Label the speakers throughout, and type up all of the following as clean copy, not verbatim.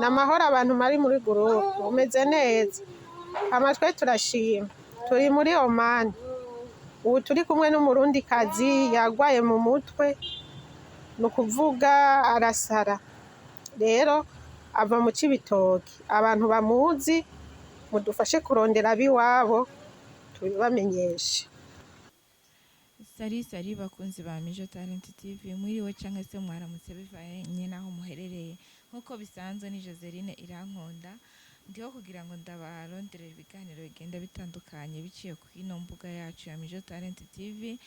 Speaker 1: Namahoro abantu mari muri groupe umeze neza amatwe turashima turi muri Oman ubu turi kumwe n'umurundi kazi yagwaye mu mutwe nukuvuga arasara rero ava mu Cibitoke abantu bamuzi mudufashe kurondera Abiwabo tubibamenyeshe.
Speaker 2: Sari bakunzi ba Mijo Talent TV mwiriwe canke se mwaramutse bivanye naho muherereye nkuko bisanzwe ni Joseline Irankonda ndiho kugira ngo ndabarondere ibiganiro bigenda bitandukanye biciye ku ino mbuga yacu ya Mijo Talent TV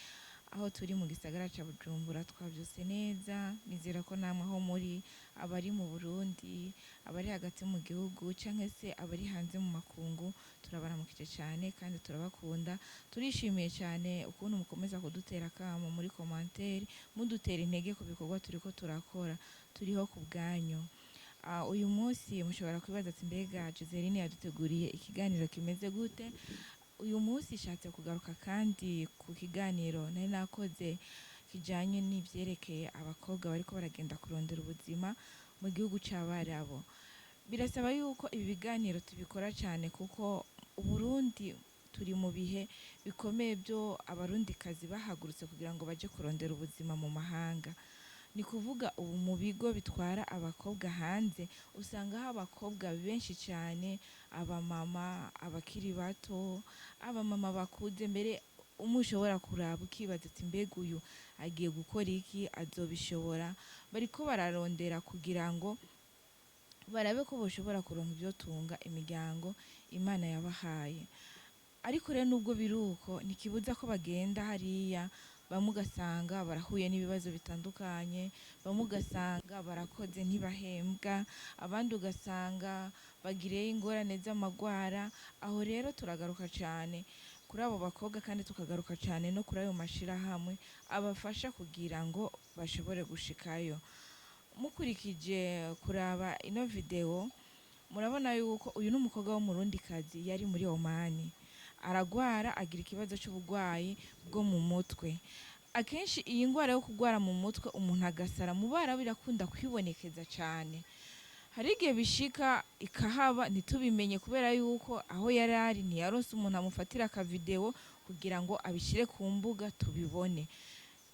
Speaker 2: aho turi mu gisagara ca Bujumbura twavyose neza nizera ko namwe aho muri abari mu Burundi abari hagati mu gihugu canke se abari hanze mu makungu turabaramukije cyane kandi turabakunda turishimiye cyane ukuntu mukomeza kudutera kamo muri commentaire mudutera intege ku bikorwa turiko turakora turiho ku bwanyu. Uyu munsi mushobora kwibaza ati mbega Joseline yaduteguriye ikiganiro kimeze gute? Uyu munsi shatse kugaruka kandi ku kiganiro nari nakoze kijanye n'ivyerekeye abakobwa bariko baragenda kurondera ubuzima mu gihugu c'Abarabu. Birasaba yuko ibi biganiro tubikora cyane kuko Uburundi turi mu bihe bikomeye byo abarundikazi bahagurutse kugira ngo baje kurondera ubuzima mu mahanga. Ni kuvuga ubu mu bigo bitwara abakobwa hanze usanga aho abakobwa benshi cyane abamama abakiri bato abamama bakuze mbere umushobora kuraba ukibaza ati mbega uyu agiye gukora iki azobishobora bariko bararondera kugira ngo barabe ko boshobora kuronka ibyo tunga imiryango Imana yabahaye. Ariko rero nubwo biruko ntikibuza ko bagenda hariya bamwe ugasanga barahuye n'ibibazo bitandukanye bamwe ugasanga barakoze ntibahembwa abandi ugasanga bagiriye ingorane z'amagwara. Aho rero turagaruka cyane kuri abo bakobwa kandi tukagaruka cyane no kuri ayo mashirahamwe abafasha kugira ngo bashobore gushikayo. Mukurikije kuraba ino video murabona yuko uyu n'umukobwa w'umurundikazi yari muri Oman aragwara agira ikibazo cy'ubugwayi bwo mu mutwe. Akenshi iyi ngwara yo kugwara mu mutwe umuntu agasara mu bara birakunda kwibonekeza cyane. Hari igihe bishika ikahaba ntitubimenye kubera yuko aho yarari ntiyaronse umuntu amufatira aka video kugira ngo abishire ku mbuga tubibone.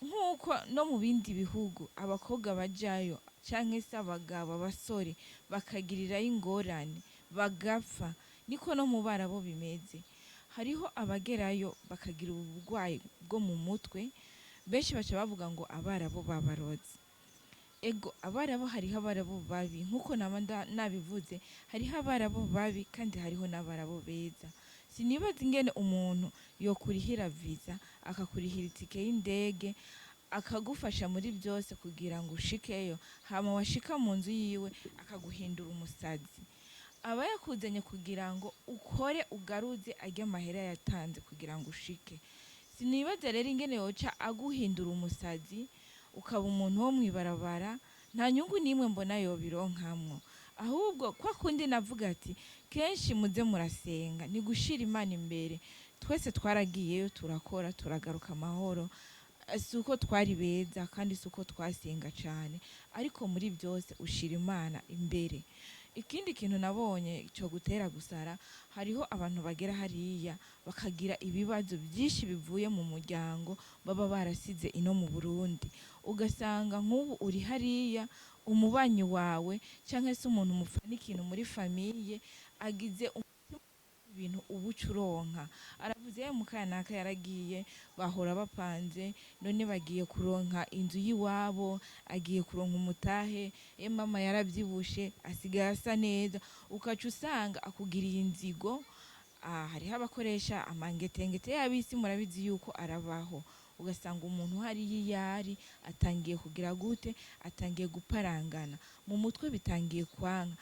Speaker 2: Nkuko no mu bindi bihugu abakobwa bajayo canke se abagabo abasore bakagirira ingorane bagapfa niko no mu bara bo bimeze. Hariho abagerayo bakagira ubugwayi bwo mu mutwe benshi baca bavuga ngo Abarabo babaroze. Ego Abarabo hariho Abarabo babi nkuko nabivuze hariho Abarabo babi kandi hariho n'Abarabo beza. Sinibaza ingene umuntu yokurihira visa akakurihira itike y'indege akagufasha muri byose kugira ngo ushikeyo hama washika mu nzu yiwe akaguhindura umusazi. Aba yakuzanye kugira ngo ukore ugaruze ajya amahera yatanze kugira ngo ushike. Sinibaza rero ingene yoca aguhindura umusazi ukaba umuntu wo mwibarabara nta nyungu nimwe mbona yobironkamwo. Ahubwo kwa kundi navuga ati kenshi muze murasenga ni gushira Imana imbere. Twese twaragiyeyo turakora turagaruka amahoro suko twari beza kandi suko twasenga cyane ariko muri byose ushira Imana imbere. Ikindi kintu nabonye cyo gutera gusara hariho abantu bagera hariya bakagira ibibazo byinshi bivuye mu muryango baba barasize ino mu Burundi. Ugasanga nk'ubu uri hariya umubanyi wawe canke se umuntu mufana ikintu muri famiye agize ibintu ubucuronka aravuze mukanaka yaragiye bahora bapanze none bagiye kuronka inzu yiwabo agiye kuronka umutahe mama yaravyibushe asigaye asa neza ukaca usanga akugiriye inzigo. Hariho abakoresha amangetengete y'abisi murabizi yuko arabaho ugasanga umuntu hari yari atangiye kugira gute atangiye guparangana mu mutwe bitangiye kwanka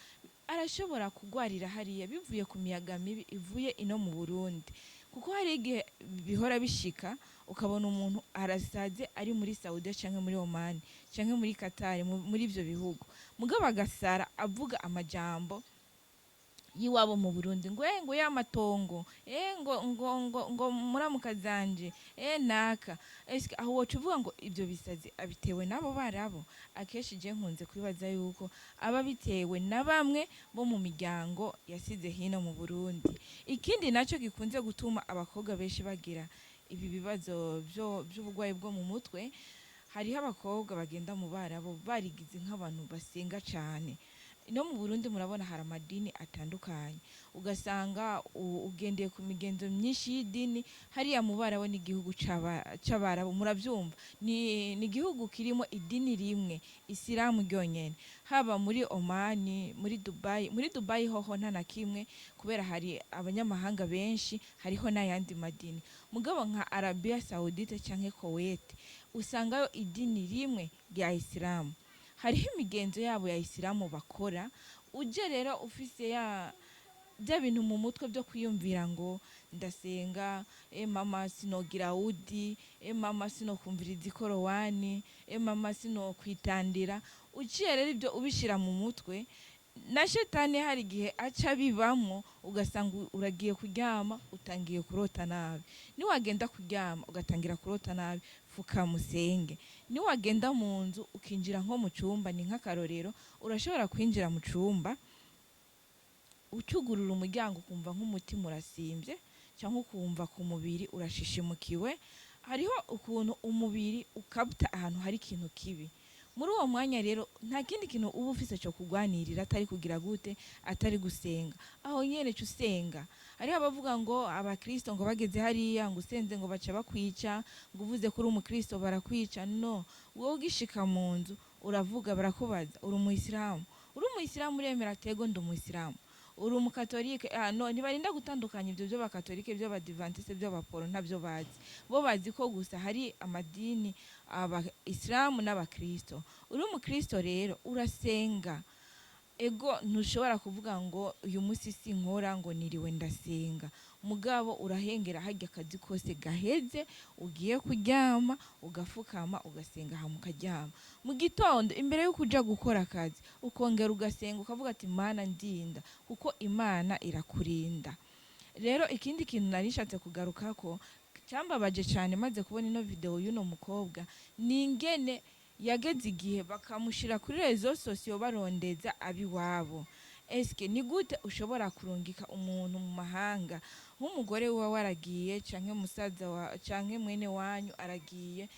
Speaker 2: arashobora kugwarira hariya bivuye ku miyaga mibi ivuye ino mu Burundi kuko hari igihe bihora bishika ukabona umuntu arasaze ari muri Saudi canke muri Oman canke muri Qatar muri ivyo bihugu mugabo agasara avuga amajambo yiwabo mu Burundi ngo y'amatongo ngo muramukazanje naka eske aho woca uvuga ngo ibyo bisazi abitewe nabo barabo. Akenshi je nkunze kwibaza yuko aba bitewe na bamwe bo mu miryango yasize hino mu Burundi. Ikindi naco gikunze gutuma abakobwa benshi bagira ibi bibazo by'ubugwayi bwo mu mutwe, hariho abakobwa bagenda mu barabo barigize nk'abantu basenga cyane. No mu Burundi murabona hari amadini atandukanye, ugasanga ugendeye ku migenzo myinshi y'idini. Hariya mu barabo n'igihugu c'abarabo muravyumva, ni igihugu kirimo idini rimwe Isilamu ryonyene, haba muri Oman, muri Dubai hoho nta na kimwe kubera hari abanyamahanga benshi, hariho n'ayandi madini. Mugabo nka Arabia Saudite canke Kuwait usangayo idini rimwe rya Isilamu, hariho imigenzo yabo ya Isilamu bakora. Uje rero ufise bya bintu mu mutwe byo kwiyumvira ngo ndasenga, mama sinogira udi, mama sinokumviriza ikorowani, mama sinokwitandira. Uciye rero ibyo ubishira mu mutwe, na shetani hari igihe aca bibamwo, ugasanga uragiye kuryama utangiye kurota nabi. Niwagenda kuryama ugatangira kurota nabi, fuka musenge. Niwagenda mu nzu ukinjira nko mu cyumba, ni nk'akarorero, urashobora kwinjira mu cyumba ucugurura umuryango ukumva nk'umutima urasimbye cyangwa ukumva ku mubiri urashishimukiwe. Hariho ukuntu umubiri ukabuta ahantu hari ikintu kibi. Muri uwo mwanya rero nta kindi kintu uba ufise cyo kugwanirira atari kugira gute, atari gusenga. Aho nyene cyo usenga. Hariho abavuga ngo abakristo ngo bageze hariya ngo usenze ngo baca bakwica, ngo uvuze kuri umukristo barakwica. No, wowe ugishika mu nzu uravuga, barakubaza uri umuyisilamu, uremera tego ndi umuyisilamu, uri umukatolike. No, ntibarinda gutandukanya ibyo by'abakatolike, by'abadivantiste, by'abaporo, ntabyo bazi. Bo bazi ko gusa hari amadini Isilamu n'abakristo. Uri umukristo rero urasenga. Ego ntushobora kuvuga ngo uyu munsi sinkora ngo niriwe ndasenga. Mugabo urahengera hajya akazi kose gaheze, ugiye kuryama ugafukama ugasenga hama ukaryama. Mu gitondo imbere yo kuja gukora akazi ukongera ugasenga, ukavuga ati Mana ndinda, kuko Imana irakurinda. Rero ikindi kintu narishatse kugarukako cyambabaje cyane maze kubona ino video y'uno mukobwa, ni ingene yageze igihe bakamushira kuri rezo sosiyo barondeza abiwabo. Eske ni gute ushobora kurungika umuntu mu mahanga, nk'umugore wawe aragiye canke musaza wa canke mwene wanyu aragiye,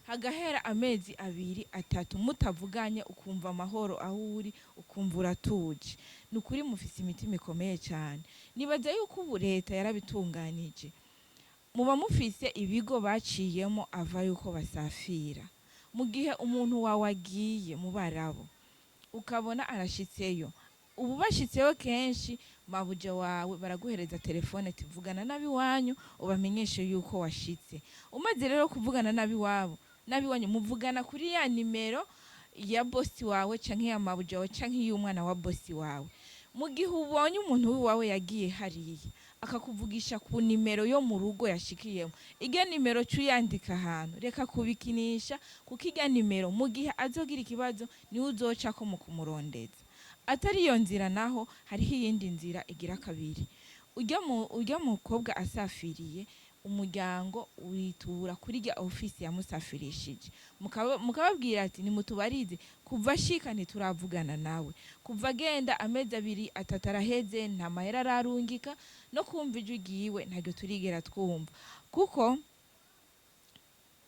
Speaker 2: hagahera amezi 2 3 mutavuganye, ukumva amahoro aho uri, ukumva uratuje. Nukuri mufise imitima ikomeye cyane. Nibaza yuko ubu leta yarabitunganije, muba mufise ibigo baciyemo ava yuko basafira. Mu gihe umuntu wawe agiye mu barabo ukabona arashitseyo, ubu bashitseyo kenshi mabuje wawe baraguhereza telefone tuvugana nabi wanyu ubamenyeshe yuko washitse. Umaze rero kuvugana nabi wabo, nabi wanyu muvugana kuri ya nimero ya bosi wawe canke ya mabuje wawe canke y'umwana wa bosi wawe. Mu gihe ubonye umuntu wawe yagiye hariya akakuvugisha ku nimero yo mu rugo yashikiyemo, irya nimero cyuyandika ahantu, reka kubikinisha, kuko irya nimero mu gihe azogira ikibazo ni uzoca ko mu kumurondeza. Atari iyo nzira naho hariho iyindi nzira igira kabiri. Urya mukobwa asafiriye, umuryango uritura kuri rya ofisi yamusafirishije, mukababwira ati nimutubarize kuva shika ntituravugana nawe, kuva agenda amezi 2 3 araheze nta mahera ararungika, no kumva ijwi giwe ntabyo turigera twumva. Kuko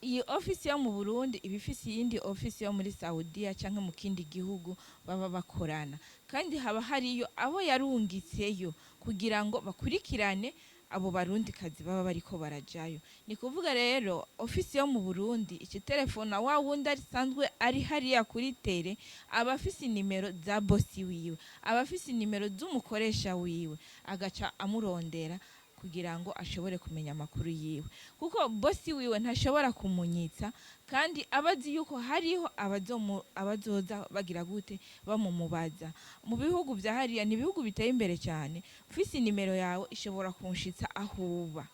Speaker 2: iyi ofisi yo mu Burundi ibifisi yindi ofisi yo muri Saudiya canke mu kindi gihugu baba bakorana, kandi haba hariyo abo yarungitseyo kugira ngo bakurikirane abo barundi kazi baba bariko barajayo. Ni kuvuga rero ofisi yo mu Burundi iki telefona wa wundi arisanzwe ari hariya kuri tere, abafisi nimero za bosi wiwe, abafisi nimero z'umukoresha wiwe, agaca amurondera kugira ngo ashobore kumenya amakuru yiwe, kuko bosi wiwe ntashobora kumunyitsa, kandi abazi yuko hariho abazoza bagira gute bamumubaza. Mu bihugu bya hariya ni bihugu biteye imbere cyane, ufise nimero yawe ishobora kunshitsa ahuba.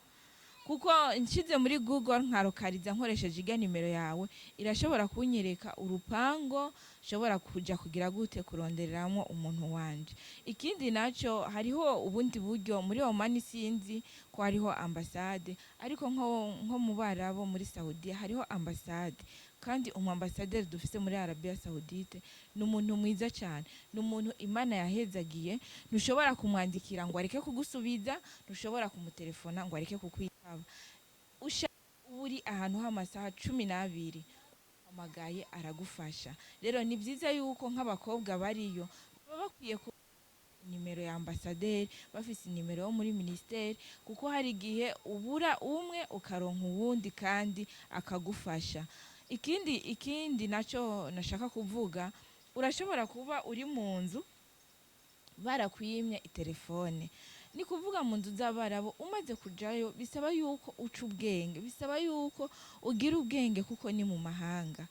Speaker 2: kuko nshize muri Google nkarokariza nkoresheje ijya nimero yawe irashobora kunyereka urupango shobora kuja kugira gute kurondereramo umuntu wanje. Ikindi naco hariho ubundi buryo muri Oman sinzi ko hariho ambassade ariko nko mu Barabo muri Saudi hariho ambassade kandi ambassadeur dufise muri Arabia Saudite ni umuntu mwiza cyane, ni umuntu Imana yahezagiye, ntushobora kumwandikira ngo areke kugusubiza, ntushobora kumutelefona ngo areke kukwitaba. Uri ahantu h'amasaha 12 amagaye aragufasha. Rero ni byiza yuko nk'abakobwa bariyo baba bakwiye nimero ya ambassadeur, bafise nimero yo muri ministeri, kuko hari igihe ubura umwe ukaronka uwundi kandi akagufasha. Ikindi naco nashaka kuvuga, urashobora kuba uri mu nzu barakwimye itelefone. Ni kuvuga mu nzu z'Abarabo umaze kujayo bisaba yuko uca ubwenge, bisaba yuko ugira ubwenge kuko ni mu mahanga.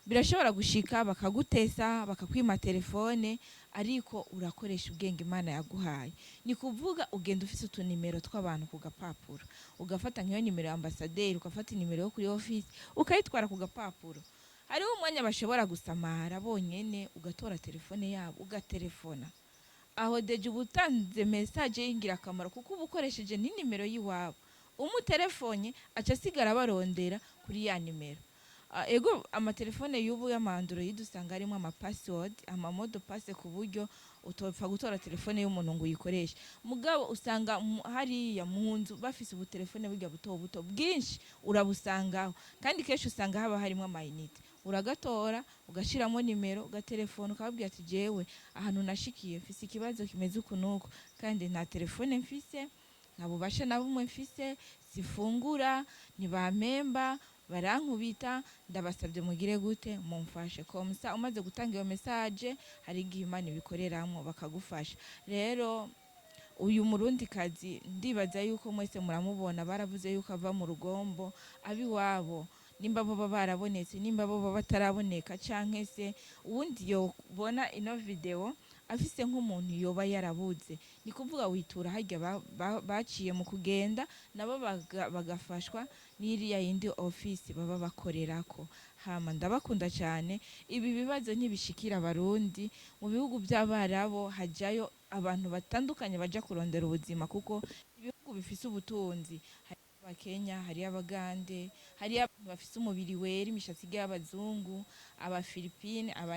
Speaker 2: Birashobora gushika bakagutesa bakakwima telefone ariko urakoresha ubwenge Imana yaguhaye. Ni kuvuga ugenda ufise utunimero tw'abantu ku gapapuro, ugafata nk'iyo nimero ya ambassadeur, ugafata nimero yo kuri office ukayitwara ku gapapuro. Hariho umwanya bashobora gusamara bonyene ugatora telefone yabo ugaterefona. Aho deje ubutanze message y'ingirakamaro kuko ubukoresheje ni nimero yiwabo. Umutelefone aca sigara barondera kuri ya nimero. Ego amatelefone y'ubu y'ama Android usanga harimo ama password, ama mode passe ku buryo utopfa gutora telefone y'umuntu ngo uyikoreshe. Mugabo usanga hariya mu nzu bafise ubu telefone burya buto bwinshi urabusangaho, kandi kesho usanga haba harimo amayinite. Uragatora ugashiramo nimero ugatelefone ukababwira ati jewe ahantu nashikiye mfise ikibazo kimeze ukunuko kandi nta telefone mfise, nta bubasha na bumwe mfise, sifungura, ntibampemba, barankubita, ndabasabye mugire gute mumfashe. Komsa umaze gutanga iyo message hari igihe Imana ibikoreramwo bakagufasha. Rero uyu murundi kazi ndibaza yuko mwese muramubona, baravuze yuko ava mu Rugombo, Abiwabo nimba bo barabonetse, nimba bo bataraboneka, canke se uwundi yo bona ino video afise nk'umuntu yoba yarabuze. Ni kuvuga witura harya baciye mu kugenda nabo bagafashwa n'iriya yindi office baba bakorerako. Hama ndabakunda cyane. Ibi bibazo ntibishikira abarundi, mu bihugu by'Abarabo hajayo abantu batandukanye baja kurondera ubuzima kuko ibihugu bifise ubutunzi. Kenya, hari Abagande, hari abantu bafise umubiri wera, imishatsi y'abazungu, aba Philippines, aba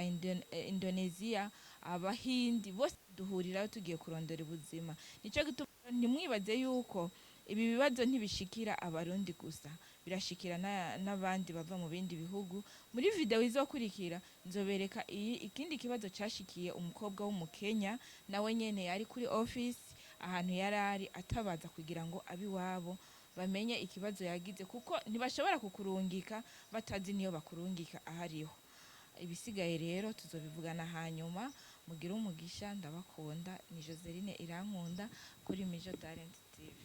Speaker 2: Indonesia, Abahindi, bose duhurirayo tugiye kurondera ubuzima. Nico gituma ntimwibaze yuko ibi bibazo ntibishikira abarundi gusa, birashikira n'abandi bava mu bindi bihugu. Muri video izokurikira nzobereka ikindi kibazo cashikiye umukobwa w'Umukenya, nawe nyene yari kuri office ahantu yarari atabaza kugira ngo Abiwabo bamenye ikibazo yagize, kuko ntibashobora kukurungika batazi niyo bakurungika ahariho. Ibisigaye rero tuzobivugana hanyuma. Mugira umugisha, ndabakunda. Ni Yasariye irankunda kuri Mijo Talent TV.